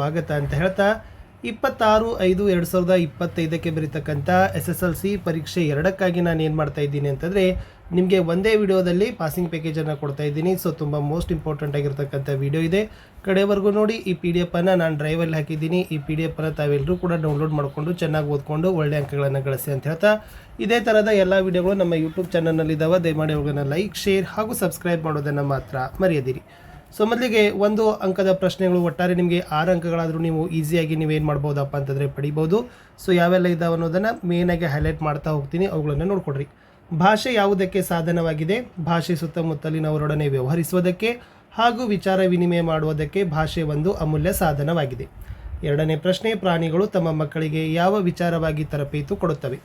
ಸ್ವಾಗತ ಅಂತ ಹೇಳ್ತಾ 26/5/2025ಕ್ಕೆ ಬರೀತಕ್ಕಂಥ SSLC ಪರೀಕ್ಷೆ 2ಕ್ಕಾಗಿ ನಾನು ಏನು ಮಾಡ್ತಾ ಇದ್ದೀನಿ ಅಂತಂದರೆ ನಿಮಗೆ ಒಂದೇ ವಿಡಿಯೋದಲ್ಲಿ ಪಾಸಿಂಗ್ ಪ್ಯಾಕೇಜನ್ನು ಕೊಡ್ತಾ ಇದ್ದೀನಿ. ಸೊ ತುಂಬ ಮೋಸ್ಟ್ ಇಂಪಾರ್ಟೆಂಟ್ ಆಗಿರ್ತಕ್ಕಂಥ ವಿಡಿಯೋ ಇದೆ, ಕಡೆವರೆಗೂ ನೋಡಿ. ಈ PDF ಅನ್ನು ನಾನು ಡ್ರೈವಲ್ಲಿ ಹಾಕಿದ್ದೀನಿ. ಈ PDF ಅನ್ನು ತಾವೆಲ್ಲರೂ ಕೂಡ ಡೌನ್ಲೋಡ್ ಮಾಡಿಕೊಂಡು ಚೆನ್ನಾಗಿ ಓದ್ಕೊಂಡು ಒಳ್ಳೆ ಅಂಕಗಳನ್ನು ಗಳಿಸಿ ಅಂತ ಹೇಳ್ತಾ, ಇದೇ ಥರದ ಎಲ್ಲ ವಿಡಿಯೋಗಳು ನಮ್ಮ ಯೂಟ್ಯೂಬ್ ಚಾನಲ್ನಲ್ಲಿದ್ದಾವೆ. ದಯಮಾಡಿ ಅವುಗಳನ್ನು ಲೈಕ್, ಶೇರ್ ಹಾಗೂ ಸಬ್ಸ್ಕ್ರೈಬ್ ಮಾಡೋದನ್ನು ಮಾತ್ರ ಮರೆಯದಿರಿ. ಸೊ ಮೊದಲಿಗೆ 1 ಅಂಕದ ಪ್ರಶ್ನೆಗಳು, ಒಟ್ಟಾರೆ ನಿಮಗೆ 6 ಅಂಕಗಳಾದರೂ ನೀವು ಈಸಿಯಾಗಿ ನೀವೇನು ಮಾಡ್ಬೋದಪ್ಪ ಅಂತಂದರೆ ಪಡಿಬೋದು. ಸೊ ಯಾವೆಲ್ಲ ಇದ್ದಾವೆ ಅನ್ನೋದನ್ನು ಮೇನಾಗಿ ಹೈಲೈಟ್ ಮಾಡ್ತಾ ಹೋಗ್ತೀನಿ, ಅವುಗಳನ್ನು ನೋಡ್ಕೊಡ್ರಿ. ಭಾಷೆ ಯಾವುದಕ್ಕೆ ಸಾಧನವಾಗಿದೆ? ಭಾಷೆ ಸುತ್ತಮುತ್ತಲಿನವರೊಡನೆ ವ್ಯವಹರಿಸುವುದಕ್ಕೆ ಹಾಗೂ ವಿಚಾರ ವಿನಿಮಯ ಮಾಡುವುದಕ್ಕೆ ಭಾಷೆ ಒಂದು ಅಮೂಲ್ಯ ಸಾಧನವಾಗಿದೆ. 2ನೇ ಪ್ರಶ್ನೆ, ಪ್ರಾಣಿಗಳು ತಮ್ಮ ಮಕ್ಕಳಿಗೆ ಯಾವ ವಿಚಾರವಾಗಿ ತರಬೇತು ಕೊಡುತ್ತವೆ?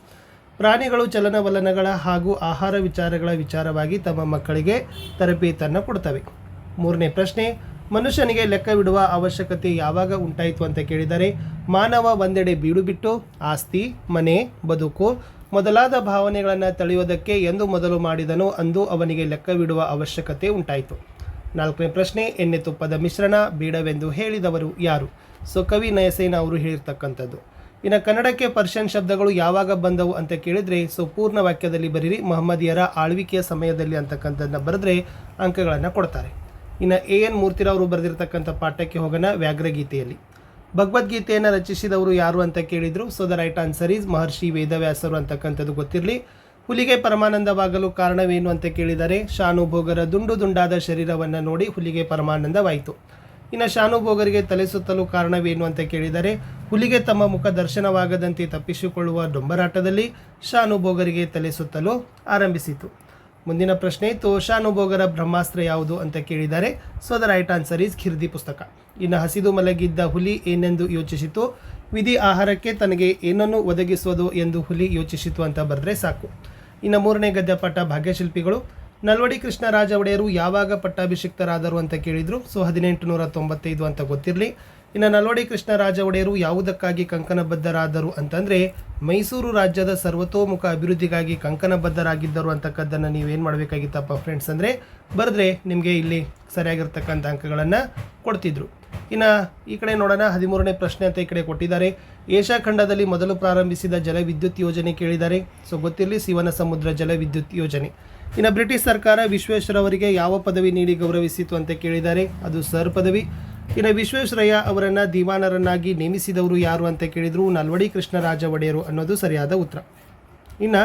ಪ್ರಾಣಿಗಳು ಚಲನವಲನಗಳ ಹಾಗೂ ಆಹಾರ ವಿಚಾರಗಳ ವಿಚಾರವಾಗಿ ತಮ್ಮ ಮಕ್ಕಳಿಗೆ ತರಬೇತನ್ನು ಕೊಡ್ತವೆ. 3ನೇ ಪ್ರಶ್ನೆ, ಮನುಷ್ಯನಿಗೆ ಲೆಕ್ಕವಿಡುವ ಅವಶ್ಯಕತೆ ಯಾವಾಗ ಉಂಟಾಯಿತು ಅಂತ ಕೇಳಿದರೆ, ಮಾನವ ಒಂದೆಡೆ ಬೀಡು ಬಿಟ್ಟು ಆಸ್ತಿ, ಮನೆ, ಬದುಕು ಮೊದಲಾದ ಭಾವನೆಗಳನ್ನು ತಳೆಯುವುದಕ್ಕೆ ಎಂದು ಮೊದಲು ಮಾಡಿದನೋ ಅಂದು ಅವನಿಗೆ ಲೆಕ್ಕವಿಡುವ ಅವಶ್ಯಕತೆ ಉಂಟಾಯಿತು. 4ನೇ ಪ್ರಶ್ನೆ, ಎಣ್ಣೆ ತುಪ್ಪದ ಮಿಶ್ರಣ ಬೇಡವೆಂದು ಹೇಳಿದವರು ಯಾರು? ಸೊ ಕವಿ ನಯಸೇನ ಅವರು ಹೇಳಿರ್ತಕ್ಕಂಥದ್ದು. ಇನ್ನು ಕನ್ನಡಕ್ಕೆ ಪರ್ಷಿಯನ್ ಶಬ್ದಗಳು ಯಾವಾಗ ಬಂದವು ಅಂತ ಕೇಳಿದರೆ, ಸೊ ಪೂರ್ಣ ವಾಕ್ಯದಲ್ಲಿ ಬರೀರಿ, ಮಹಮ್ಮದಿಯರ ಆಳ್ವಿಕೆಯ ಸಮಯದಲ್ಲಿ ಅಂತಕ್ಕಂಥದ್ದನ್ನ ಬರೆದ್ರೆ ಅಂಕಗಳನ್ನು ಕೊಡ್ತಾರೆ. ಇನ್ನು AN ಮೂರ್ತಿರವರು ಬರೆದಿರ್ತಕ್ಕಂಥ ಪಾಠಕ್ಕೆ ಹೋಗೋಣ. ವ್ಯಾಘ್ರಗೀತೆಯಲ್ಲಿ ಭಗವದ್ಗೀತೆಯನ್ನು ರಚಿಸಿದವರು ಯಾರು ಅಂತ ಕೇಳಿದರು. So the right answer is Maharshi ವೇದವ್ಯಾಸರು ಅಂತಕ್ಕಂಥದ್ದು ಗೊತ್ತಿರಲಿ. ಹುಲಿಗೆ ಪರಮಾನಂದವಾಗಲು ಕಾರಣವೇನು ಅಂತ ಕೇಳಿದರೆ, ಶಾನುಭೋಗರ ದುಂಡು ದುಂಡಾದ ಶರೀರವನ್ನು ನೋಡಿ ಹುಲಿಗೆ ಪರಮಾನಂದವಾಯಿತು. ಇನ್ನು ಶಾನುಭೋಗರಿಗೆ ತಲೆ ಸುತ್ತಲು ಕಾರಣವೇನು ಅಂತ ಕೇಳಿದರೆ, ಹುಲಿಗೆ ತಮ್ಮ ಮುಖ ದರ್ಶನವಾಗದಂತೆ ತಪ್ಪಿಸಿಕೊಳ್ಳುವ ಡೊಂಬರಾಟದಲ್ಲಿ ಶಾನುಭೋಗರಿಗೆ ತಲೆ ಸುತ್ತಲು ಆರಂಭಿಸಿತು. ಮುಂದಿನ ಪ್ರಶ್ನೆ ಇತ್ತು, ಶಾನುಭೋಗರ ಬ್ರಹ್ಮಾಸ್ತ್ರ ಯಾವುದು ಅಂತ ಕೇಳಿದ್ದಾರೆ. So the right answer is ಖಿರ್ದಿ ಪುಸ್ತಕ. ಇನ್ನು ಹಸಿದು ಮಲಗಿದ್ದ ಹುಲಿ ಏನೆಂದು ಯೋಚಿಸಿತು? ವಿಧಿ ಆಹಾರಕ್ಕೆ ತನಗೆ ಏನನ್ನು ಒದಗಿಸುವುದು ಎಂದು ಹುಲಿ ಯೋಚಿಸಿತು ಅಂತ ಬರೆದ್ರೆ ಸಾಕು. ಇನ್ನು 3ನೇ ಗದ್ಯಪಾಠ ಭಾಗ್ಯಶಿಲ್ಪಿಗಳು. ನಲ್ವಡಿ ಕೃಷ್ಣರಾಜ ಒಡೆಯರು ಯಾವಾಗ ಪಟ್ಟಾಭಿಷಿಕ್ತರಾದರು ಅಂತ ಕೇಳಿದರು. ಸೊ 1895 ಅಂತ ಗೊತ್ತಿರಲಿ. ಇನ್ನು ನಲ್ವಡಿ ಕೃಷ್ಣರಾಜ ಒಡೆಯರು ಯಾವುದಕ್ಕಾಗಿ ಕಂಕಣಬದ್ಧರಾದರು ಅಂತಂದರೆ, ಮೈಸೂರು ರಾಜ್ಯದ ಸರ್ವತೋಮುಖ ಅಭಿವೃದ್ಧಿಗಾಗಿ ಕಂಕಣಬದ್ಧರಾಗಿದ್ದರು ಅಂತಕ್ಕದ್ದನ್ನು ನೀವೇನು ಮಾಡಬೇಕಾಗಿತ್ತಪ್ಪ ಫ್ರೆಂಡ್ಸ್ ಅಂದರೆ ಬರೆದ್ರೆ ನಿಮಗೆ ಇಲ್ಲಿ ಸರಿಯಾಗಿರ್ತಕ್ಕಂಥ ಅಂಕಗಳನ್ನು ಕೊಡ್ತಿದ್ರು. ಇನ್ನು ಈ ಕಡೆ ನೋಡೋಣ, 13ನೇ ಪ್ರಶ್ನೆ ಅಂತ ಈ ಕಡೆ ಕೊಟ್ಟಿದ್ದಾರೆ. ಏಷ್ಯಾ ಖಂಡದಲ್ಲಿ ಮೊದಲು ಪ್ರಾರಂಭಿಸಿದ ಜಲವಿದ್ಯುತ್ ಯೋಜನೆ ಕೇಳಿದ್ದಾರೆ. ಸೊ ಗೊತ್ತಿರಲಿ, ಶಿವನ ಸಮುದ್ರ ಜಲವಿದ್ಯುತ್ ಯೋಜನೆ. ಇನ್ನು ಬ್ರಿಟಿಷ್ ಸರ್ಕಾರ ವಿಶ್ವೇಶ್ವರಯ್ಯ ಯಾವ ಪದವಿ ನೀಡಿ ಗೌರವಿಸಿತು ಅಂತ ಕೇಳಿದ್ದಾರೆ. ಅದು ಸರ್ ಪದವಿ. ಇನ್ನು ವಿಶ್ವೇಶ್ವರಯ್ಯ ಅವರನ್ನು ದಿವಾನರನ್ನಾಗಿ ನೇಮಿಸಿದವರು ಯಾರು ಅಂತ ಕೇಳಿದರು. ನಲ್ವಡಿ ಕೃಷ್ಣರಾಜ ಒಡೆಯರು ಅನ್ನೋದು ಸರಿಯಾದ ಉತ್ತರ. ಇನ್ನು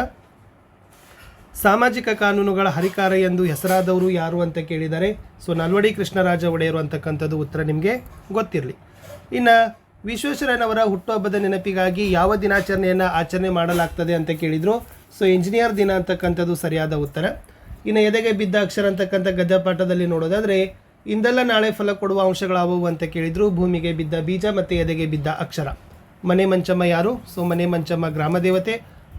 ಸಾಮಾಜಿಕ ಕಾನೂನುಗಳ ಹರಿಕಾರ ಎಂದು ಹೆಸರಾದವರು ಯಾರು ಅಂತ ಕೇಳಿದ್ದಾರೆ. ಸೊ ನಲ್ವಡಿ ಕೃಷ್ಣರಾಜ ಒಡೆಯರು ಅಂತಕ್ಕಂಥದ್ದು ಉತ್ತರ ನಿಮಗೆ ಗೊತ್ತಿರಲಿ. ಇನ್ನು ವಿಶ್ವೇಶ್ವರಯ್ಯನವರ ಹುಟ್ಟುಹಬ್ಬದ ನೆನಪಿಗಾಗಿ ಯಾವ ದಿನಾಚರಣೆಯನ್ನು ಆಚರಣೆ ಮಾಡಲಾಗ್ತದೆ ಅಂತ ಕೇಳಿದರು. ಸೊ ಇಂಜಿನಿಯರ್ ದಿನ ಅಂತಕ್ಕಂಥದ್ದು ಸರಿಯಾದ ಉತ್ತರ. ಇನ್ನು ಎದೆಗೆ ಬಿದ್ದ ಅಕ್ಷರ ಅಂತಕ್ಕಂಥ ಗದ್ಯಪಾಠದಲ್ಲಿ ನೋಡೋದಾದರೆ, ಇಂದೆಲ್ಲ ನಾಳೆ ಫಲ ಕೊಡುವ ಅಂಶಗಳಾವುವು ಅಂತ ಕೇಳಿದರು. ಭೂಮಿಗೆ ಬಿದ್ದ ಬೀಜ ಮತ್ತು ಎದೆಗೆ ಬಿದ್ದ ಅಕ್ಷರ. ಮನೆ ಮಂಚಮ್ಮ ಯಾರು? ಸೊ ಮನೆ ಮಂಚಮ್ಮ ಗ್ರಾಮ ದೇವತೆ.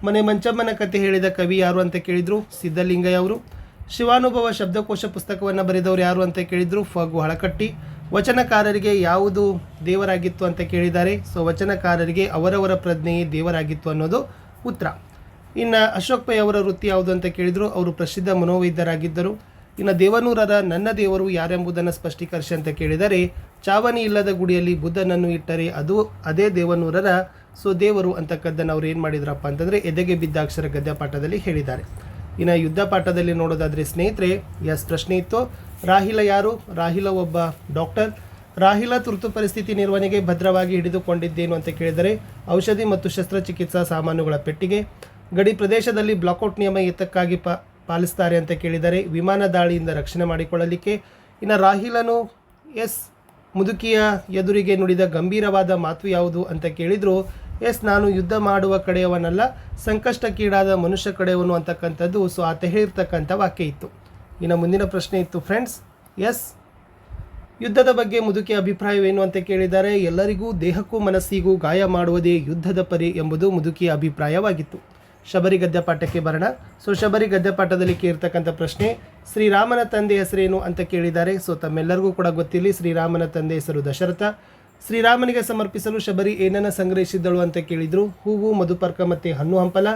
ಮನೆ ಮಂಚಮ್ಮನ ಕತೆ ಹೇಳಿದ ಕವಿ ಯಾರು ಅಂತ ಕೇಳಿದರು. ಸಿದ್ಧಲಿಂಗಯ್ಯ ಅವರು. ಶಿವಾನುಭವ ಶಬ್ದಕೋಶ ಪುಸ್ತಕವನ್ನು ಬರೆದವರು ಯಾರು ಅಂತ ಕೇಳಿದರು. ಫಗು ಹಳಕಟ್ಟಿ. ವಚನಕಾರರಿಗೆ ಯಾವುದು ದೇವರಾಗಿತ್ತು ಅಂತ ಕೇಳಿದ್ದಾರೆ. ಸೊ ವಚನಕಾರರಿಗೆ ಅವರವರ ಪ್ರಜ್ಞೆಯೇ ದೇವರಾಗಿತ್ತು ಅನ್ನೋದು ಉತ್ತರ. ಇನ್ನು ಅಶೋಕ್ ಪೈ ಅವರ ವೃತ್ತಿ ಯಾವುದು ಅಂತ ಕೇಳಿದರು. ಅವರು ಪ್ರಸಿದ್ಧ ಮನೋವೈದ್ಯರಾಗಿದ್ದರು. ಇನ್ನು ದೇವನೂರರ ನನ್ನ ದೇವರು ಯಾರೆಂಬುದನ್ನು ಸ್ಪಷ್ಟೀಕರಿಸಿ ಅಂತ ಕೇಳಿದರೆ, ಚಾವಣಿ ಇಲ್ಲದ ಗುಡಿಯಲ್ಲಿ ಬುದ್ಧನನ್ನು ಇಟ್ಟರೆ ಅದು ಅದೇ ದೇವನೂರರ ದೇವರು ಅಂತಕ್ಕದ್ದನ್ನು ಅವ್ರು ಏನು ಮಾಡಿದ್ರಪ್ಪ ಅಂತಂದರೆ ಎದೆಗೆ ಬಿದ್ದ ಅಕ್ಷರ ಗದ್ಯಪಾಠದಲ್ಲಿ ಹೇಳಿದ್ದಾರೆ. ಇನ್ನು ಯುದ್ಧ ಪಾಠದಲ್ಲಿ ನೋಡೋದಾದರೆ ಸ್ನೇಹಿತರೆ, ಪ್ರಶ್ನೆ ಇತ್ತು, ರಾಹಿಲ ಯಾರು? ರಾಹಿಲ ಒಬ್ಬ ಡಾಕ್ಟರ್. ರಾಹಿಲ ತುರ್ತು ಪರಿಸ್ಥಿತಿ ನಿರ್ವಹಣೆಗೆ ಭದ್ರವಾಗಿ ಹಿಡಿದುಕೊಂಡಿದ್ದೇನು ಅಂತ ಕೇಳಿದರೆ, ಔಷಧಿ ಮತ್ತು ಶಸ್ತ್ರಚಿಕಿತ್ಸಾ ಸಾಮಾನುಗಳ ಪೆಟ್ಟಿಗೆ. ಗಡಿ ಪ್ರದೇಶದಲ್ಲಿ ಬ್ಲಾಕ್ಔಟ್ ನಿಯಮ ಏತಕ್ಕಾಗಿ ಪಾಲಿಸ್ತಾರೆ ಅಂತ ಕೇಳಿದರೆ, ವಿಮಾನ ದಾಳಿಯಿಂದ ರಕ್ಷಣೆ ಮಾಡಿಕೊಳ್ಳಲಿಕ್ಕೆ. ಇನ್ನು ರಾಹಿಲನು ಮುದುಕಿಯ ಎದುರಿಗೆ ನುಡಿದ ಗಂಭೀರವಾದ ಮಾತು ಯಾವುದು ಅಂತ ಕೇಳಿದರು. ನಾನು ಯುದ್ಧ ಮಾಡುವ ಕಡೆಯವನಲ್ಲ, ಸಂಕಷ್ಟಕ್ಕೀಡಾದ ಮನುಷ್ಯ ಕಡೆಯವನು ಅಂತಕ್ಕಂಥದ್ದು ಆತ ಹೇಳಿರ್ತಕ್ಕಂಥ ವಾಕ್ಯ ಇತ್ತು. ಇನ್ನು ಮುಂದಿನ ಪ್ರಶ್ನೆ ಇತ್ತು ಫ್ರೆಂಡ್ಸ್, ಯುದ್ಧದ ಬಗ್ಗೆ ಮುದುಕಿಯ ಅಭಿಪ್ರಾಯವೇನು ಅಂತ ಕೇಳಿದ್ದಾರೆ. ಎಲ್ಲರಿಗೂ ದೇಹಕ್ಕೂ ಮನಸ್ಸಿಗೂ ಗಾಯ ಮಾಡುವುದೇ ಯುದ್ಧದ ಪರಿ ಎಂಬುದು ಮುದುಕಿಯ ಅಭಿಪ್ರಾಯವಾಗಿತ್ತು. ಶಬರಿ ಗದ್ಯಪಾಠಕ್ಕೆ ಬರೋಣ. ಶಬರಿ ಗದ್ಯಪಾಠದಲ್ಲಿ ಕೇಳಿರ್ತಕ್ಕಂಥ ಪ್ರಶ್ನೆ, ಶ್ರೀರಾಮನ ತಂದೆ ಹೆಸರೇನು ಅಂತ ಕೇಳಿದ್ದಾರೆ. ತಮ್ಮೆಲ್ಲರಿಗೂ ಕೂಡ ಗೊತ್ತಿರಲಿ, ಶ್ರೀರಾಮನ ತಂದೆ ಹೆಸರು ದಶರಥ. ಶ್ರೀರಾಮನಿಗೆ ಸಮರ್ಪಿಸಲು ಶಬರಿ ಏನನ್ನು ಸಂಗ್ರಹಿಸಿದ್ದಳು ಅಂತ ಕೇಳಿದರು. ಹೂವು, ಮಧುಪರ್ಕ ಮತ್ತು ಹಣ್ಣು ಹಂಪಲ.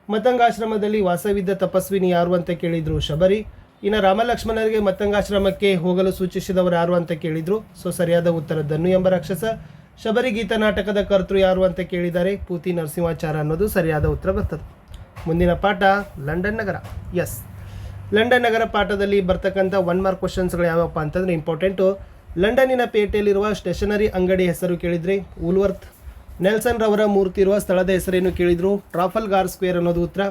ಮತಂಗಾಶ್ರಮದಲ್ಲಿ ವಾಸವಿದ್ದ ತಪಸ್ವಿನಿ ಯಾರು ಅಂತ ಕೇಳಿದರು. ಶಬರಿ. ಇನ್ನು ರಾಮಲಕ್ಷ್ಮಣರಿಗೆ ಮತ್ತಂಗಾಶ್ರಮಕ್ಕೆ ಹೋಗಲು ಸೂಚಿಸಿದವರು ಯಾರು ಅಂತ ಕೇಳಿದರು. ಸರಿಯಾದ ಉತ್ತರ ಧನು ಎಂಬ ರಾಕ್ಷಸ. ಶಬರಿಗೀತ ನಾಟಕದ ಕರ್ತೃ ಯಾರು ಅಂತ ಕೇಳಿದ್ದಾರೆ, ಪೂತಿ ನರಸಿಂಹಾಚಾರ್ಯ ಅನ್ನೋದು ಸರಿಯಾದ ಉತ್ತರ ಬರ್ತದೆ. ಮುಂದಿನ ಪಾಠ ಲಂಡನ್ ನಗರ. ಎಸ್, ಲಂಡನ್ ನಗರ ಪಾಠದಲ್ಲಿ ಬರ್ತಕ್ಕಂಥ 1 ಮಾರ್ಕ್ ಕ್ವಶನ್ಸ್ಗಳು ಯಾವಪ್ಪ ಅಂತಂದರೆ ಇಂಪಾರ್ಟೆಂಟು. ಲಂಡನ್ನಿನ ಪೇಟೆಯಲ್ಲಿರುವ ಸ್ಟೇಷನರಿ ಅಂಗಡಿ ಹೆಸರು ಕೇಳಿದರೆ ವೂಲ್ವರ್ತ್. ನೆಲ್ಸನ್ ರವರ ಮೂರ್ತಿ ಇರುವ ಸ್ಥಳದ ಹೆಸರೇನು ಕೇಳಿದರು, ಟ್ರಾಫಲ್ಗಾರ್ ಸ್ಕ್ವೇರ್ ಅನ್ನೋದು ಉತ್ತರ.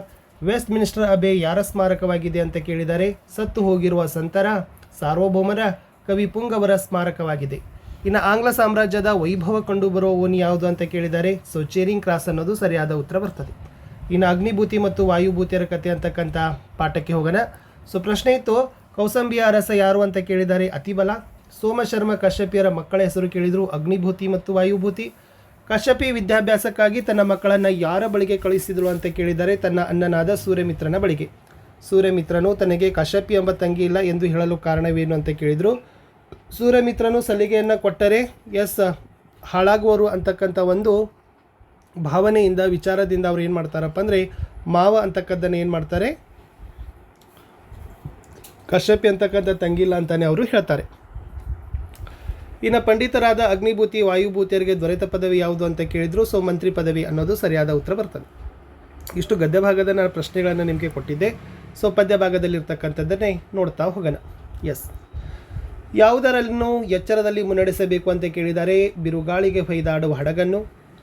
ವೆಸ್ಟ್ ಮಿನಿಸ್ಟರ್ ಅಬೆ ಯಾರ ಸ್ಮಾರಕವಾಗಿದೆ ಅಂತ ಕೇಳಿದ್ದಾರೆ, ಸತ್ತು ಹೋಗಿರುವ ಸಂತರ ಸಾರ್ವಭೌಮರ ಕವಿ ಪುಂಗವರ ಸ್ಮಾರಕವಾಗಿದೆ. ಇನ್ನು ಆಂಗ್ಲ ಸಾಮ್ರಾಜ್ಯದ ವೈಭವ ಕಂಡುಬರುವ ಓಣಿ ಯಾವುದು ಅಂತ ಕೇಳಿದ್ದಾರೆ, ಸೊ ಚೇರಿಂಗ್ ಕ್ರಾಸ್ ಅನ್ನೋದು ಸರಿಯಾದ ಉತ್ತರ ಬರ್ತದೆ. ಇನ್ನು ಅಗ್ನಿಭೂತಿ ಮತ್ತು ವಾಯುಭೂತಿಯರ ಕಥೆ ಅಂತಕ್ಕಂಥ ಪಾಠಕ್ಕೆ ಹೋಗೋಣ. ಸೊ ಪ್ರಶ್ನೆ ಇತ್ತು, ಕೌಸಂಬಿಯ ಅರಸ ಯಾರು ಅಂತ ಕೇಳಿದ್ದಾರೆ, ಅತಿಬಲ. ಸೋಮಶರ್ಮ ಕಶ್ಯಪಿಯರ ಮಕ್ಕಳ ಹೆಸರು ಕೇಳಿದರು, ಅಗ್ನಿಭೂತಿ ಮತ್ತು ವಾಯುಭೂತಿ. ಕಶ್ಯಪಿ ವಿದ್ಯಾಭ್ಯಾಸಕ್ಕಾಗಿ ತನ್ನ ಮಕ್ಕಳನ್ನು ಯಾರ ಬಳಿಗೆ ಕಳಿಸಿದರು ಅಂತ ಕೇಳಿದರೆ, ತನ್ನ ಅಣ್ಣನಾದ ಸೂರ್ಯಮಿತ್ರನ ಬಳಿಗೆ. ಸೂರ್ಯಮಿತ್ರನು ತನಗೆ ಕಶ್ಯಪಿ ಎಂಬ ತಂಗಿ ಇಲ್ಲ ಎಂದು ಹೇಳಲು ಕಾರಣವೇನು ಅಂತ ಕೇಳಿದರು. ಸೂರ್ಯಮಿತ್ರನು ಸಲಿಗೆಯನ್ನು ಕೊಟ್ಟರೆ ಹಾಳಾಗುವರು ಅಂತಕ್ಕಂಥ ಒಂದು ಭಾವನೆಯಿಂದ ವಿಚಾರದಿಂದ ಅವ್ರು ಏನು ಮಾಡ್ತಾರಪ್ಪ ಅಂದರೆ ಮಾವ ಅಂತಕ್ಕದ್ದನ್ನು ಏನು ಮಾಡ್ತಾರೆ, ಕಶ್ಯಪಿ ಅಂತಕ್ಕಂಥ ತಂಗಿಲ್ಲ ಅಂತಾನೆ ಅವರು ಹೇಳ್ತಾರೆ. ಇನ್ನು ಪಂಡಿತರಾದ ಅಗ್ನಿಭೂತಿ ವಾಯುಭೂತಿಯರಿಗೆ ದೊರೆತ ಪದವಿ ಯಾವುದು ಅಂತ ಕೇಳಿದರು, ಸೊ ಮಂತ್ರಿ ಪದವಿ ಅನ್ನೋದು ಸರಿಯಾದ ಉತ್ತರ ಬರ್ತದೆ. ಇಷ್ಟು ಗದ್ಯ ಭಾಗದ ನಾನು ಪ್ರಶ್ನೆಗಳನ್ನು ನಿಮಗೆ ಕೊಟ್ಟಿದ್ದೆ. ಸೊ ಪದ್ಯ ಭಾಗದಲ್ಲಿರ್ತಕ್ಕಂಥದ್ದನ್ನೇ ನೋಡ್ತಾ ಹೋಗೋಣ. ಎಸ್, ಯಾವುದರನ್ನು ಎಚ್ಚರದಲ್ಲಿ ಮುನ್ನಡೆಸಬೇಕು ಅಂತ ಕೇಳಿದರೆ, ಬಿರುಗಾಳಿಗೆ ಹೊಯ್ದಾಡುವ ಹಡಗನ್ನು.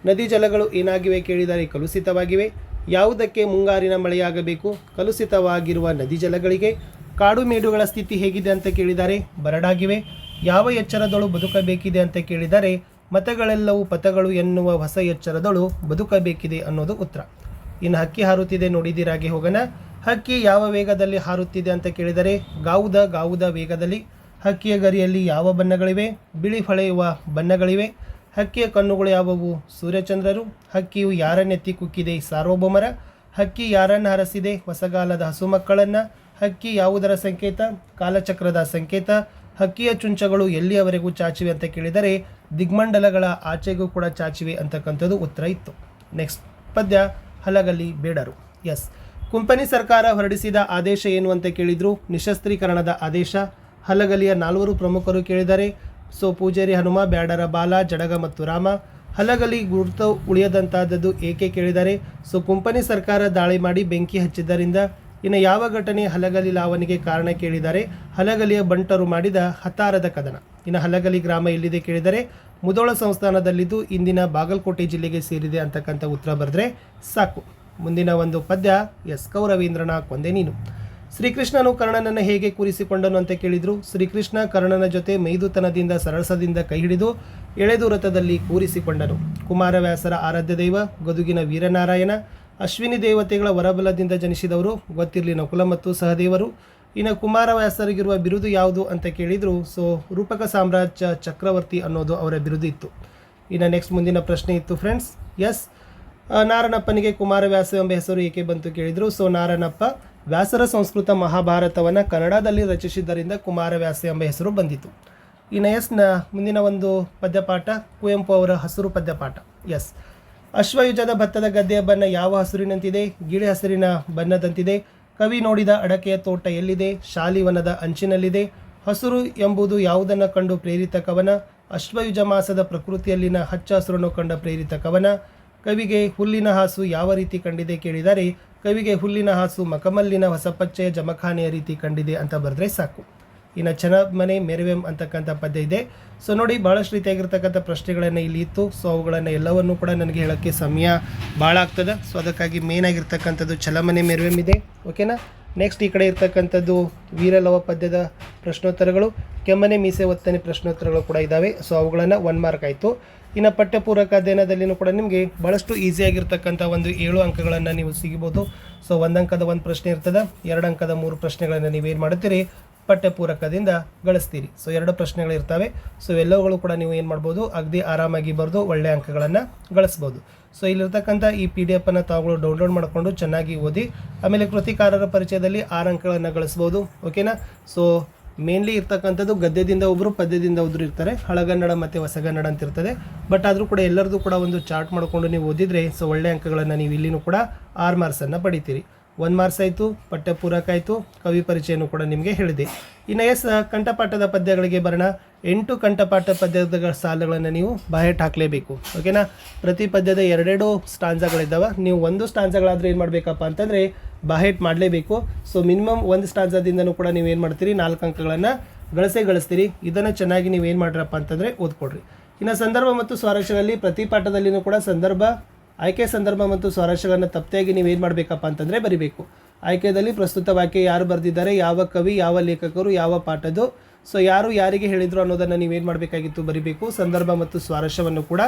ನದಿ ಜಲಗಳು ಏನಾಗಿವೆ ಕೇಳಿದರೆ ಕಲುಷಿತವಾಗಿವೆ. ಯಾವುದಕ್ಕೆ ಮುಂಗಾರಿನ ಮಳೆಯಾಗಬೇಕು, ಕಲುಷಿತವಾಗಿರುವ ನದಿ ಜಲಗಳಿಗೆ. ಕಾಡು ಮೇಡುಗಳ ಸ್ಥಿತಿ ಹೇಗಿದೆ ಅಂತ ಕೇಳಿದರೆ ಬರಡಾಗಿವೆ. ಯಾವ ಎಚ್ಚರದಳು ಬದುಕಬೇಕಿದೆ ಅಂತ ಕೇಳಿದರೆ, ಮತಗಳೆಲ್ಲವೂ ಪಥಗಳು ಎನ್ನುವ ಹೊಸ ಎಚ್ಚರದಳು ಬದುಕಬೇಕಿದೆ ಅನ್ನೋದು ಉತ್ತರ. ಇನ್ನು ಹಕ್ಕಿ ಹಾರುತ್ತಿದೆ ನೋಡಿದಿರಾಗೆ ಹೋಗೋಣ. ಹಕ್ಕಿ ಯಾವ ವೇಗದಲ್ಲಿ ಹಾರುತ್ತಿದೆ ಅಂತ ಕೇಳಿದರೆ ಗಾವುದ ವೇಗದಲ್ಲಿ. ಹಕ್ಕಿಯ ಗರಿಯಲ್ಲಿ ಯಾವ ಬಣ್ಣಗಳಿವೆ, ಬಿಳಿ ಹೊಳೆಯುವ ಬಣ್ಣಗಳಿವೆ. ಹಕ್ಕಿಯ ಕಣ್ಣುಗಳು ಯಾವುವು, ಸೂರ್ಯಚಂದ್ರರು. ಹಕ್ಕಿಯು ಯಾರನ್ನೆತ್ತಿ ಕುಕ್ಕಿದೆ, ಸಾರ್ವಭೌಮರ. ಹಕ್ಕಿ ಯಾರನ್ನು ಹರಸಿದೆ, ಹೊಸಗಾಲದ ಹಸು ಮಕ್ಕಳನ್ನು. ಹಕ್ಕಿ ಯಾವುದರ ಸಂಕೇತ, ಕಾಲಚಕ್ರದ ಸಂಕೇತ. ಹಕ್ಕಿಯ ಚುಂಚಗಳು ಎಲ್ಲಿಯವರೆಗೂ ಚಾಚಿವೆ ಅಂತ ಕೇಳಿದರೆ ದಿಗ್ಮಂಡಲಗಳ ಆಚೆಗೂ ಕೂಡ ಚಾಚಿವೆ ಅಂತಕ್ಕಂಥದ್ದು ಉತ್ತರ ಇತ್ತು. ನೆಕ್ಸ್ಟ್ ಪದ್ಯ, ಹಲಗಲಿ ಬೇಡರು. ಎಸ್, ಕುಂಪನಿ ಸರ್ಕಾರ ಹೊರಡಿಸಿದ ಆದೇಶ ಏನು ಅಂತ ಕೇಳಿದರು, ನಿಶಸ್ತ್ರೀಕರಣದ ಆದೇಶ. ಹಲಗಲಿಯ 4 ಪ್ರಮುಖರು ಕೇಳಿದ್ದಾರೆ, ಸೊ ಪೂಜಾರಿ ಹನುಮ, ಬ್ಯಾಡರ ಬಾಲ, ಜಡಗ ಮತ್ತು ರಾಮ. ಹಲಗಲಿ ಗುರುತು ಉಳಿಯದಂತಾದದ್ದು ಏಕೆ ಕೇಳಿದ್ದಾರೆ, ಸೊ ಕುಂಪನಿ ಸರ್ಕಾರ ದಾಳಿ ಮಾಡಿ ಬೆಂಕಿ ಹಚ್ಚಿದ್ದರಿಂದ. ಇನ್ನು ಯಾವ ಘಟನೆ ಹಲಗಲಿ ಲಾವಣಿಗೆ ಕಾರಣ ಕೇಳಿದ್ದಾರೆ, ಹಲಗಲಿಯ ಬಂಟರು ಮಾಡಿದ ಹತಾರದ ಕದನ. ಇನ್ನು ಹಲಗಲಿ ಗ್ರಾಮ ಎಲ್ಲಿದೆ ಕೇಳಿದರೆ ಮುಧೋಳ ಸಂಸ್ಥಾನದಲ್ಲಿದ್ದು ಇಂದಿನ ಬಾಗಲಕೋಟೆ ಜಿಲ್ಲೆಗೆ ಸೇರಿದೆ ಅಂತಕ್ಕಂಥ ಉತ್ತರ ಬರೆದ್ರೆ ಸಾಕು. ಮುಂದಿನ ಒಂದು ಪದ್ಯ, ಎಸ್, ಕೌರವೇಂದ್ರನ ಕೊಂದೆ ನೀನು. ಶ್ರೀಕೃಷ್ಣನು ಕರ್ಣನನ್ನು ಹೇಗೆ ಕೂರಿಸಿಕೊಂಡನು ಅಂತ ಕೇಳಿದರು. ಶ್ರೀಕೃಷ್ಣ ಕರ್ಣನ ಜೊತೆ ಮೈದುತನದಿಂದ ಸರಸದಿಂದ ಕೈ ಹಿಡಿದು ಎಳೆದು ರಥದಲ್ಲಿ ಕೂರಿಸಿಕೊಂಡನು. ಕುಮಾರವ್ಯಾಸರ ಆರಾಧ್ಯ ದೈವ ಗದುಗಿನ ವೀರನಾರಾಯಣ. ಅಶ್ವಿನಿ ದೇವತೆಗಳ ವರಬಲದಿಂದ ಜನಿಸಿದವರು, ಗೊತ್ತಿರಲಿ ನಕುಲ ಮತ್ತು ಸಹದೇವರು. ಇನ್ನು ಕುಮಾರವ್ಯಾಸರಿಗಿರುವ ಬಿರುದು ಯಾವುದು ಅಂತ ಕೇಳಿದರು, ಸೊ ರೂಪಕ ಸಾಮ್ರಾಜ್ಯ ಚಕ್ರವರ್ತಿ ಅನ್ನೋದು ಅವರ ಬಿರುದು ಇತ್ತು. ಇನ್ನು ನೆಕ್ಸ್ಟ್ ಮುಂದಿನ ಪ್ರಶ್ನೆ ಇತ್ತು ಫ್ರೆಂಡ್ಸ್. ಎಸ್, ನಾರಣಪ್ಪನಿಗೆ ಕುಮಾರವ್ಯಾಸ ಎಂಬ ಹೆಸರು ಏಕೆ ಬಂತು ಕೇಳಿದರು. ಸೊ ನಾರಣಪ್ಪ ವ್ಯಾಸರ ಸಂಸ್ಕೃತ ಮಹಾಭಾರತವನ್ನು ಕನ್ನಡದಲ್ಲಿ ರಚಿಸಿದ್ದರಿಂದ ಕುಮಾರವ್ಯಾಸ ಎಂಬ ಹೆಸರು ಬಂದಿತು. ಇನ್ನು ಮುಂದಿನ ಒಂದು ಪದ್ಯಪಾಠ, ಕುವೆಂಪು ಅವರ ಹಸಿರು ಪದ್ಯಪಾಠ. ಎಸ್, ಅಶ್ವಯುಜದ ಭತ್ತದ ಗದ್ದೆಯ ಬಣ್ಣ ಯಾವ ಹಸುರಿನಂತಿದೆ, ಗಿಳಿ ಹಸಿರಿನ ಬಣ್ಣದಂತಿದೆ. ಕವಿ ನೋಡಿದ ಅಡಕೆಯ ತೋಟ ಎಲ್ಲಿದೆ, ಶಾಲಿವನದ ಅಂಚಿನಲ್ಲಿದೆ. ಹಸುರು ಎಂಬುದು ಯಾವುದನ್ನು ಕಂಡು ಪ್ರೇರಿತ ಕವನ, ಅಶ್ವಯುಜ ಮಾಸದ ಪ್ರಕೃತಿಯಲ್ಲಿನ ಹಚ್ಚ ಹಸುರನ್ನು ಕಂಡ ಪ್ರೇರಿತ ಕವನ. ಕವಿಗೆ ಹುಲ್ಲಿನ ಹಾಸು ಯಾವ ರೀತಿ ಕಂಡಿದೆ ಕೇಳಿದರೆ, ಕವಿಗೆ ಹುಲ್ಲಿನ ಹಾಸು ಮಕಮಲ್ಲಿನ ಹೊಸಪಚ್ಚೆಯ ಜಮಖಾನೆಯ ರೀತಿ ಕಂಡಿದೆ ಅಂತ ಬರೆದ್ರೆ ಸಾಕು. ಇನ್ನು ಚೆನ್ನಮನೆ ಮೆರವೆಂ ಅಂತಕ್ಕಂಥ ಪದ್ಯ ಇದೆ. ಸೊ ನೋಡಿ, ಭಾಳಷ್ಟು ರೀತಿಯಾಗಿರ್ತಕ್ಕಂಥ ಪ್ರಶ್ನೆಗಳನ್ನು ಇಲ್ಲಿ ಇತ್ತು. ಸೊ ಅವುಗಳನ್ನು ಎಲ್ಲವನ್ನೂ ಕೂಡ ನನಗೆ ಹೇಳೋಕ್ಕೆ ಸಮಯ ಭಾಳ ಆಗ್ತದೆ. ಸೊ ಅದಕ್ಕಾಗಿ ಮೇನ್ ಆಗಿರ್ತಕ್ಕಂಥದ್ದು ಚಲಮನೆ ಮೆರವೆಂ ಇದೆ. ಓಕೆನಾ. ನೆಕ್ಸ್ಟ್ ಈ ಕಡೆ ಇರ್ತಕ್ಕಂಥದ್ದು ವೀರಲವ ಪದ್ಯದ ಪ್ರಶ್ನೋತ್ತರಗಳು, ಕೆಮ್ಮನೆ ಮೀಸೆ ಒತ್ತನೆ ಪ್ರಶ್ನೋತ್ತರಗಳು ಕೂಡ ಇದ್ದಾವೆ. ಸೊ ಅವುಗಳನ್ನು 1 ಮಾರ್ಕ್ ಆಯಿತು. ಇನ್ನು ಪಠ್ಯಪೂರಕ ಅಧ್ಯಯನದಲ್ಲಿನೂ ಕೂಡ ನಿಮಗೆ ಭಾಳಷ್ಟು ಈಸಿಯಾಗಿರ್ತಕ್ಕಂಥ ಒಂದು 7 ಅಂಕಗಳನ್ನು ನೀವು ಸಿಗ್ಬೋದು. ಸೊ 1 ಅಂಕದ 1 ಪ್ರಶ್ನೆ ಇರ್ತದೆ, 2 ಅಂಕದ 3 ಪ್ರಶ್ನೆಗಳನ್ನು ನೀವೇನು ಮಾಡ್ತೀರಿ ಪಠ್ಯಪೂರಕದಿಂದ ಗಳಿಸ್ತೀರಿ. ಸೊ 2 ಪ್ರಶ್ನೆಗಳಿರ್ತವೆ. ಸೊ ಎಲ್ಲವುಗಳು ಕೂಡ ನೀವು ಏನು ಮಾಡ್ಬೋದು, ಅಗದಿ ಆರಾಮಾಗಿ ಬರೆದು ಒಳ್ಳೆಯ ಅಂಕಗಳನ್ನು ಗಳಿಸ್ಬೋದು. ಸೊ ಇಲ್ಲಿರ್ತಕ್ಕಂಥ ಈ PDF ಅನ್ನು ತಾವುಗಳು ಡೌನ್ಲೋಡ್ ಮಾಡಿಕೊಂಡು ಚೆನ್ನಾಗಿ ಓದಿ, ಆಮೇಲೆ ಕೃತಿಕಾರರ ಪರಿಚಯದಲ್ಲಿ 6 ಅಂಕಗಳನ್ನು ಗಳಿಸ್ಬೋದು. ಓಕೆನಾ. ಸೊ ಮೇನ್ಲಿ ಇರ್ತಕ್ಕಂಥದ್ದು ಗದ್ಯದಿಂದ ಒಬ್ಬರು, ಪದ್ಯದಿಂದ ಒಬ್ಬರು ಇರ್ತಾರೆ. ಹಳಗನ್ನಡ ಮತ್ತು ಹೊಸಗನ್ನಡ ಅಂತ ಇರ್ತದೆ. ಬಟ್ ಆದರೂ ಕೂಡ ಎಲ್ಲರದು ಕೂಡ ಒಂದು ಚಾರ್ಟ್ ಮಾಡಿಕೊಂಡು ನೀವು ಓದಿದರೆ ಸೊ ಒಳ್ಳೆಯ ಅಂಕಗಳನ್ನು ನೀವು ಇಲ್ಲಿನೂ ಕೂಡ 6 ಮಾರ್ಕ್ಸನ್ನು ಪಡಿತೀರಿ. 1 ಮಾರ್ಕ್ಸ್ ಆಯಿತು, ಪಠ್ಯಪೂರಕ ಆಯಿತು, ಕವಿ ಪರಿಚಯನೂ ಕೂಡ ನಿಮಗೆ ಹೇಳಿದೆ. ಇನ್ನು ಕಂಠಪಾಠದ ಪದ್ಯಗಳಿಗೆ ಬರೋಣ. 8 ಕಂಠಪಾಠ ಪದ್ಯದ ಸಾಲುಗಳನ್ನು ನೀವು ಬಾಯಟ್ ಹಾಕಲೇಬೇಕು. ಓಕೆನಾ. ಪ್ರತಿ ಪದ್ಯದ 2 ಸ್ಟಾನ್ಜಾಗಳಿದ್ದಾವೆ. ನೀವು ಒಂದು ಸ್ಟಾನ್ಜಾಗಳಾದರೆ ಏನು ಮಾಡಬೇಕಪ್ಪ ಅಂತಂದರೆ ಬಾಯಟ್ ಮಾಡಲೇಬೇಕು. ಸೊ ಮಿನಿಮಮ್ ಒಂದು ಸ್ಟಾನ್ಜಾದಿಂದನೂ ಕೂಡ ನೀವು ಏನು ಮಾಡ್ತೀರಿ, 4 ಅಂಕಗಳನ್ನು ಗಳಿಸ್ತೀರಿ. ಇದನ್ನು ಚೆನ್ನಾಗಿ ನೀವು ಏನು ಮಾಡ್ರಪ್ಪ ಅಂತಂದರೆ ಓದ್ಕೊಡ್ರಿ. ಇನ್ನು ಸಂದರ್ಭ ಮತ್ತು ಸ್ವಾರಸ್ಯಗಳಲ್ಲಿ ಪ್ರತಿ ಪಾಠದಲ್ಲಿನೂ ಕೂಡ ಆಯ್ಕೆ ಸಂದರ್ಭ ಮತ್ತು ಸ್ವಾರಸ್ಯಗಳನ್ನು ತಪ್ಪತೆಯಾಗಿ ನೀವು ಏನು ಮಾಡಬೇಕಪ್ಪ ಅಂತಂದರೆ ಬರಿಬೇಕು. ಆಯ್ಕೆಯಲ್ಲಿ ಪ್ರಸ್ತುತ ವಾಕ್ಯ ಯಾರು ಬರೆದಿದ್ದಾರೆ, ಯಾವ ಕವಿ, ಯಾವ ಲೇಖಕರು, ಯಾವ ಪಾಠದ್ದು, ಸೊ ಯಾರು ಯಾರಿಗೆ ಹೇಳಿದರು ಅನ್ನೋದನ್ನು ನೀವೇನು ಮಾಡಬೇಕಾಗಿತ್ತು, ಬರಿಬೇಕು. ಸಂದರ್ಭ ಮತ್ತು ಸ್ವಾರಸ್ಯವನ್ನು ಕೂಡ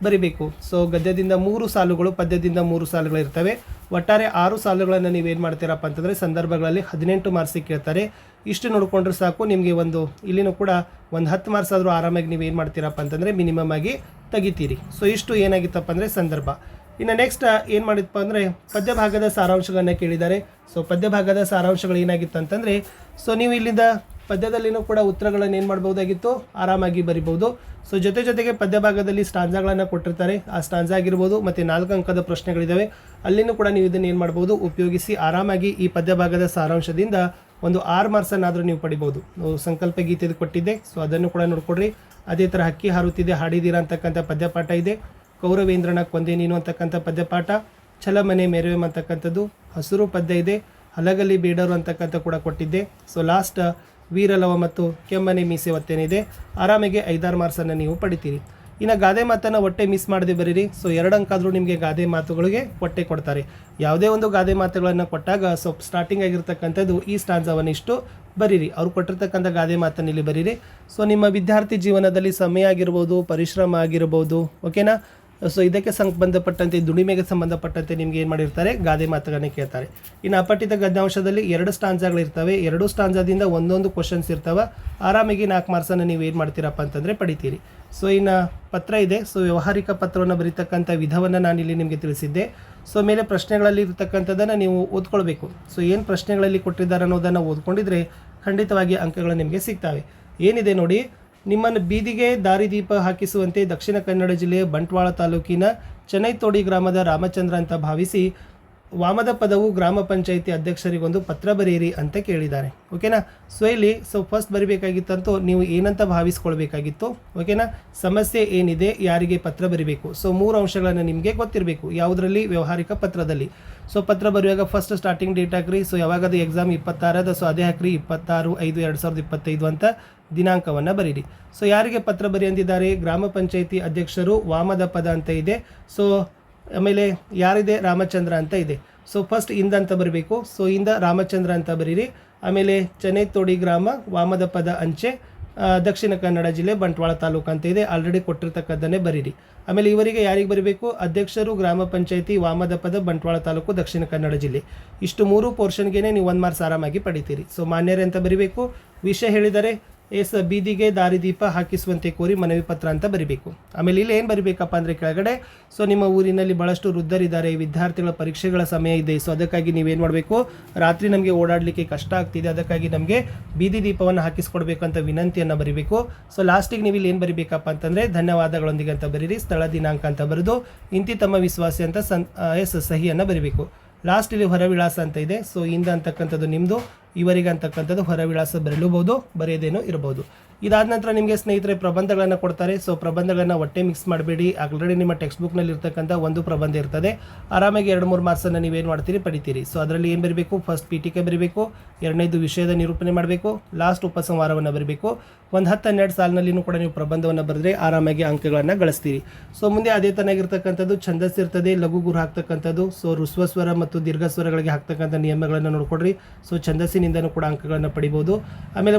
ಬರಿಬೇಕು. ಸೊ ಗದ್ಯದಿಂದ 3 ಸಾಲುಗಳು, ಪದ್ಯದಿಂದ 3 ಸಾಲುಗಳು ಇರ್ತವೆ. ಒಟ್ಟಾರೆ 6 ಸಾಲುಗಳನ್ನು ನೀವೇನು ಮಾಡ್ತೀರಪ್ಪ ಅಂತಂದರೆ ಸಂದರ್ಭಗಳಲ್ಲಿ 18 ಮಾರ್ಕ್ಸಿಗೆ ಕೇಳ್ತಾರೆ. ಇಷ್ಟು ನೋಡಿಕೊಂಡ್ರೆ ಸಾಕು ನಿಮಗೆ. ಇಲ್ಲಿನೂ ಕೂಡ ಒಂದು 10 ಮಾರ್ಕ್ಸ್ ಆದರೂ ಆರಾಮಾಗಿ ನೀವು ಏನು ಮಾಡ್ತೀರಪ್ಪ ಅಂತಂದರೆ ಮಿನಿಮಮ್ ಆಗಿ ತೆಗಿತೀರಿ. ಸೊ ಇಷ್ಟು ಏನಾಗಿತ್ತಪ್ಪ ಅಂದರೆ ಸಂದರ್ಭ. ಇನ್ನು ನೆಕ್ಸ್ಟ್ ಏನು ಮಾಡಿತ್ತಪ್ಪ ಅಂದರೆ ಪದ್ಯ ಭಾಗದ ಸಾರಾಂಶಗಳನ್ನು ಕೇಳಿದ್ದಾರೆ. ಸೊ ಪದ್ಯ ಭಾಗದ ಸಾರಾಂಶಗಳು ಏನಾಗಿತ್ತು ಅಂತಂದರೆ, ಸೊ ನೀವು ಇಲ್ಲಿಂದ ಪದ್ಯದಲ್ಲಿನೂ ಕೂಡ ಉತ್ತರಗಳನ್ನು ಏನು ಮಾಡ್ಬೋದಾಗಿತ್ತು, ಆರಾಮಾಗಿ ಬರಿಬೋದು. ಸೊ ಜೊತೆಗೆ ಪದ್ಯ ಭಾಗದಲ್ಲಿ ಸ್ಟಾನ್ಜಾಗಳನ್ನು ಕೊಟ್ಟಿರ್ತಾರೆ. ಆ ಸ್ಟಾನ್ಜಾ ಆಗಿರ್ಬೋದು ಮತ್ತು 4 ಅಂಕದ ಪ್ರಶ್ನೆಗಳಿದ್ದಾವೆ. ಅಲ್ಲಿನೂ ಕೂಡ ನೀವು ಇದನ್ನು ಏನು ಮಾಡ್ಬೋದು, ಉಪಯೋಗಿಸಿ ಆರಾಮಾಗಿ ಈ ಪದ್ಯ ಭಾಗದ ಸಾರಾಂಶದಿಂದ ಒಂದು 6 ಮಾರ್ಕ್ಸನ್ನಾದರೂ ನೀವು ಪಡಿಬೋದು. ಸಂಕಲ್ಪ ಗೀತೆದು ಕೊಟ್ಟಿದ್ದೆ, ಸೊ ಅದನ್ನು ಕೂಡ ನೋಡ್ಕೊಡ್ರಿ. ಅದೇ ಥರ ಹಕ್ಕಿ ಹಾರುತ್ತಿದೆ ಹಾಡಿದ್ದೀರಾ ಅಂತಕ್ಕಂಥ ಪದ್ಯಪಾಠ ಇದೆ. ಕೌರವೇಂದ್ರನ ಕೊಂದೆ ನೀನು ಅಂತಕ್ಕಂಥ ಪದ್ಯಪಾಠ, ಛಲಮನೆ ಮೆರವೆ ಅಂತಕ್ಕಂಥದ್ದು, ಹಸಿರು ಪದ್ಯ ಇದೆ, ಹಲಗಲಿ ಬೇಡರು ಅಂತಕ್ಕಂಥ ಕೂಡ ಕೊಟ್ಟಿದ್ದೆ. ಸೊ ಲಾಸ್ಟ್ ವೀರಲವ ಮತ್ತು ಕೆಮ್ಮನೆ ಮೀಸೆ ಒತ್ತೇನಿದೆ. ಆರಾಮಿಗೆ 5-6 ಮಾರ್ಕ್ಸನ್ನು ನೀವು ಪಡಿತೀರಿ. ಇನ್ನು ಗಾದೆ ಮಾತನ್ನು ಒಟ್ಟೆ ಮಿಸ್ ಮಾಡದೆ ಬರೀರಿ. ಸೊ 2 ಅಂಕ ಆದರೂ ನಿಮಗೆ ಗಾದೆ ಮಾತುಗಳಿಗೆ ಒಟ್ಟೆ ಕೊಡ್ತಾರೆ. ಯಾವುದೇ ಒಂದು ಗಾದೆ ಮಾತುಗಳನ್ನು ಕೊಟ್ಟಾಗ ಸ್ವಲ್ಪ ಸ್ಟಾರ್ಟಿಂಗ್ ಆಗಿರ್ತಕ್ಕಂಥದ್ದು ಈ ಸ್ಟಾನ್ಜಾವನ್ನು ಇಷ್ಟು ಬರೀರಿ. ಅವ್ರು ಕೊಟ್ಟಿರ್ತಕ್ಕಂಥ ಗಾದೆ ಮಾತನ್ನು ಇಲ್ಲಿ ಬರೀರಿ. ಸೊ ನಿಮ್ಮ ವಿದ್ಯಾರ್ಥಿ ಜೀವನದಲ್ಲಿ ಸಮಯ ಆಗಿರ್ಬೋದು, ಪರಿಶ್ರಮ ಆಗಿರ್ಬೋದು, ಓಕೆನಾ. ಸೊ ಇದಕ್ಕೆ ಸಂಬಂಧಪಟ್ಟಂತೆ, ದುಡಿಮೆಗೆ ಸಂಬಂಧಪಟ್ಟಂತೆ ನಿಮ್ಗೆ ಏನು ಮಾಡಿರ್ತಾರೆ, ಗಾದೆ ಮಾತುಗಳನ್ನೇ ಕೇಳ್ತಾರೆ. ಇನ್ನು ಅಪಠಿತ ಗದ್ಯಾಂಶದಲ್ಲಿ 2 ಸ್ಟಾನ್ಜಾಗಳಿರ್ತವೆ. 2 ಸ್ಟಾನ್ಜಾದಿಂದ ಒಂದೊಂದು ಕ್ವಶನ್ಸ್ ಇರ್ತವೆ. ಆರಾಮಾಗಿ 4 ಮಾರ್ಕ್ಸನ್ನು ನೀವು ಏನು ಮಾಡ್ತೀರಪ್ಪ ಅಂತಂದರೆ ಪಡಿತೀರಿ. ಸೊ ಇನ್ನು ಪತ್ರ ಇದೆ. ಸೊ ವ್ಯಾವಹಾರಿಕ ಪತ್ರವನ್ನು ಬರೀತಕ್ಕಂಥ ವಿಧವನ್ನು ನಾನಿಲ್ಲಿ ನಿಮಗೆ ತಿಳಿಸಿದ್ದೆ. ಸೊ ಮೇಲೆ ಪ್ರಶ್ನೆಗಳಲ್ಲಿ ಇರ್ತಕ್ಕಂಥದ್ದನ್ನು ನೀವು ಓದ್ಕೊಳ್ಬೇಕು. ಸೊ ಏನು ಪ್ರಶ್ನೆಗಳಲ್ಲಿ ಕೊಟ್ಟಿದ್ದಾರೆ ಅನ್ನೋದನ್ನು ಓದ್ಕೊಂಡಿದ್ರೆ ಖಂಡಿತವಾಗಿ ಅಂಕಗಳು ನಿಮಗೆ ಸಿಗ್ತವೆ. ಏನಿದೆ ನೋಡಿ, ನಿಮ್ಮನ್ನು ಬೀದಿಗೆ ದಾರಿದೀಪ ಹಾಕಿಸುವಂತೆ ದಕ್ಷಿಣ ಕನ್ನಡ ಜಿಲ್ಲೆಯ ಬಂಟ್ವಾಳ ತಾಲೂಕಿನ ಚೆನ್ನೈತೋಡಿ ಗ್ರಾಮದ ರಾಮಚಂದ್ರ ಅಂತ ಭಾವಿಸಿ ವಾಮದ ಪದವು ಗ್ರಾಮ ಪಂಚಾಯಿತಿ ಅಧ್ಯಕ್ಷರಿಗೊಂದು ಪತ್ರ ಬರೆಯಿರಿ ಅಂತ ಕೇಳಿದ್ದಾರೆ. ಓಕೆನಾ. ಸೊ ಇಲ್ಲಿ ಫಸ್ಟ್ ಬರಿಬೇಕಾಗಿತ್ತಂತೂ ನೀವು ಏನಂತ ಭಾವಿಸ್ಕೊಳ್ಬೇಕಾಗಿತ್ತು. ಓಕೆನಾ. ಸಮಸ್ಯೆ ಏನಿದೆ, ಯಾರಿಗೆ ಪತ್ರ ಬರಿಬೇಕು. ಸೊ 3 ಅಂಶಗಳನ್ನು ನಿಮಗೆ ಗೊತ್ತಿರಬೇಕು. ಯಾವುದರಲ್ಲಿ, ವ್ಯಾವಹಾರಿಕ ಪತ್ರದಲ್ಲಿ. ಸೊ ಪತ್ರ ಬರೆಯುವಾಗ ಫಸ್ಟ್ ಸ್ಟಾರ್ಟಿಂಗ್ ಡೇಟ್ ಹಾಕ್ರಿ. ಸೊ ಯಾವಾಗದು ಎಕ್ಸಾಮ್ 26 ಸೊ ಅದೇ ಹಾಕ್ರಿ, 26/5/2025 ಅಂತ ದಿನಾಂಕವನ್ನು ಬರೀರಿ. ಸೊ ಯಾರಿಗೆ ಪತ್ರ ಬರಿ ಅಂದಿದ್ದಾರೆ, ಗ್ರಾಮ ಪಂಚಾಯಿತಿ ಅಧ್ಯಕ್ಷರು ವಾಮದ ಪದ ಅಂತ ಇದೆ. ಸೊ ಆಮೇಲೆ ಯಾರಿದೆ, ರಾಮಚಂದ್ರ ಅಂತ ಇದೆ. ಸೊ ಫಸ್ಟ್ ಇಂದ ಅಂತ ಬರಬೇಕು. ಸೊ ಇಂದ ರಾಮಚಂದ್ರ ಅಂತ ಬರೀರಿ. ಆಮೇಲೆ ಚೆನ್ನೈತೋಡಿ ಗ್ರಾಮ, ವಾಮದ ಪದ ಅಂಚೆ, ದಕ್ಷಿಣ ಕನ್ನಡ ಜಿಲ್ಲೆ, ಬಂಟ್ವಾಳ ತಾಲೂಕು ಅಂತ ಇದೆ. ಆಲ್ರೆಡಿ ಕೊಟ್ಟಿರ್ತಕ್ಕಂಥನ್ನೇ ಬರೀರಿ. ಆಮೇಲೆ ಇವರಿಗೆ ಯಾರಿಗೆ ಬರೀಬೇಕು, ಅಧ್ಯಕ್ಷರು ಗ್ರಾಮ ಪಂಚಾಯಿತಿ, ವಾಮದ ಪದ, ಬಂಟ್ವಾಳ ತಾಲೂಕು, ದಕ್ಷಿಣ ಕನ್ನಡ ಜಿಲ್ಲೆ. ಇಷ್ಟು 3 ಪೋರ್ಷನ್ಗೆ ನೀವು 1 ಮಾರ್ಕ್ಸ್ ಆರಾಮಾಗಿ ಪಡಿತೀರಿ. ಸೊ ಮಾನ್ಯರೇ ಅಂತ ಬರೀಬೇಕು. ವಿಷಯ ಹೇಳಿದರೆ ಬೀದಿಗೆ ದಾರಿದೀಪ ಹಾಕಿಸುವಂತೆ ಕೋರಿ ಮನವಿ ಪತ್ರ ಅಂತ ಬರಿಬೇಕು. ಆಮೇಲೆ ಇಲ್ಲಿ ಏನು ಬರಿಬೇಕಪ್ಪ ಅಂದರೆ ಕೆಳಗಡೆ, ಸೊ ನಿಮ್ಮ ಊರಿನಲ್ಲಿ ಭಾಳಷ್ಟು ವೃದ್ಧರಿದ್ದಾರೆ, ವಿದ್ಯಾರ್ಥಿಗಳ ಪರೀಕ್ಷೆಗಳ ಸಮಯ ಇದೆ. ಸೊ ಅದಕ್ಕಾಗಿ ನೀವೇನು ಮಾಡಬೇಕು, ರಾತ್ರಿ ನಮಗೆ ಓಡಾಡಲಿಕ್ಕೆ ಕಷ್ಟ ಆಗ್ತಿದೆ, ಅದಕ್ಕಾಗಿ ನಮಗೆ ಬೀದಿ ದೀಪವನ್ನು ಹಾಕಿಸ್ಕೊಡ್ಬೇಕಂತ ವಿನಂತಿಯನ್ನು ಬರಿಬೇಕು. ಸೊ ಲಾಸ್ಟಿಗೆ ನೀವು ಇಲ್ಲಿ ಏನು ಬರಿಬೇಕಪ್ಪ ಅಂತಂದರೆ ಧನ್ಯವಾದಗಳೊಂದಿಗೆ ಅಂತ ಬರೀರಿ. ಸ್ಥಳ ದಿನಾಂಕ ಅಂತ ಬರೆದು ಇಂತಿ ತಮ್ಮ ವಿಶ್ವಾಸಿ ಅಂತ ಸಹಿಯನ್ನು ಬರಿಬೇಕು. ಲಾಸ್ಟ್ ಇಲ್ಲಿ ಹೊರವಿಳಾಸ ಅಂತ ಇದೆ. ಸೊ ಇಂದ ಅಂತಕ್ಕಂಥದ್ದು ನಿಮ್ಮದು, ಇವರಿಗೆ ಅಂತಕ್ಕಂಥದ್ದು ಹೊರವಿಳಾಸ ಬರಲೂಬಹುದು, ಬರೆಯೋದೇನೋ ಇರಬಹುದು. ಇದಾದ ನಂತರ ನಿಮಗೆ ಸ್ನೇಹಿತರೆ ಪ್ರಬಂಧಗಳನ್ನು ಕೊಡ್ತಾರೆ. ಸೊ ಪ್ರಬಂಧಗಳನ್ನು ಒಟ್ಟೆ ಮಿಕ್ಸ್ ಮಾಡಬೇಡಿ. ಆಲ್ರೆಡಿ ನಿಮ್ಮ ಟೆಕ್ಸ್ಟ್ ಬುಕ್ನಲ್ಲಿ ಇರ್ತಕ್ಕಂಥ ಒಂದು ಪ್ರಬಂಧ ಇರ್ತದೆ. ಆರಾಮಾಗಿ 2-3 ಮಾರ್ಕ್ಸನ್ನು ನೀವೇನು ಮಾಡ್ತೀರಿ, ಪಡಿತೀರಿ. ಸೊ ಅದರಲ್ಲಿ ಏನು ಬರೀಬೇಕು, ಫಸ್ಟ್ ಪೀಠಿಕೆ ಬರೀಬೇಕು, 2ನೇದು ವಿಷಯದ ನಿರೂಪಣೆ ಮಾಡಬೇಕು, ಲಾಸ್ಟ್ ಉಪಸಂಹಾರವನ್ನು ಬರೀಬೇಕು. ಒಂದು 10-12 ಸಾಲಿನಲ್ಲಿನೂ ಕೂಡ ನೀವು ಪ್ರಬಂಧವನ್ನು ಬರೆದ್ರೆ ಆರಾಮಾಗಿ ಅಂಕಗಳನ್ನು ಗಳಿಸ್ತೀರಿ. ಸೊ ಮುಂದೆ ಅದೇ ತನಾಗಿರ್ತಕ್ಕಂಥದ್ದು ಛಂದಸ್ಸು ಇರ್ತದೆ, ಲಘು ಗುರು ಹಾಕ್ತಕ್ಕಂಥದ್ದು. ಸೊ ಋಸ್ವ ಸ್ವರ ಮತ್ತು ದೀರ್ಘ ಸ್ವರಗಳಿಗೆ ಹಾಕ್ತಕ್ಕಂಥ ನಿಯಮಗಳನ್ನು ನೋಡ್ಕೊಡ್ರಿ. ಸೊ ಛಂದಸ್ಸಿನಿಂದನೂ ಕೂಡ ಅಂಕಗಳನ್ನು ಪಡಿಬೋದು. ಆಮೇಲೆ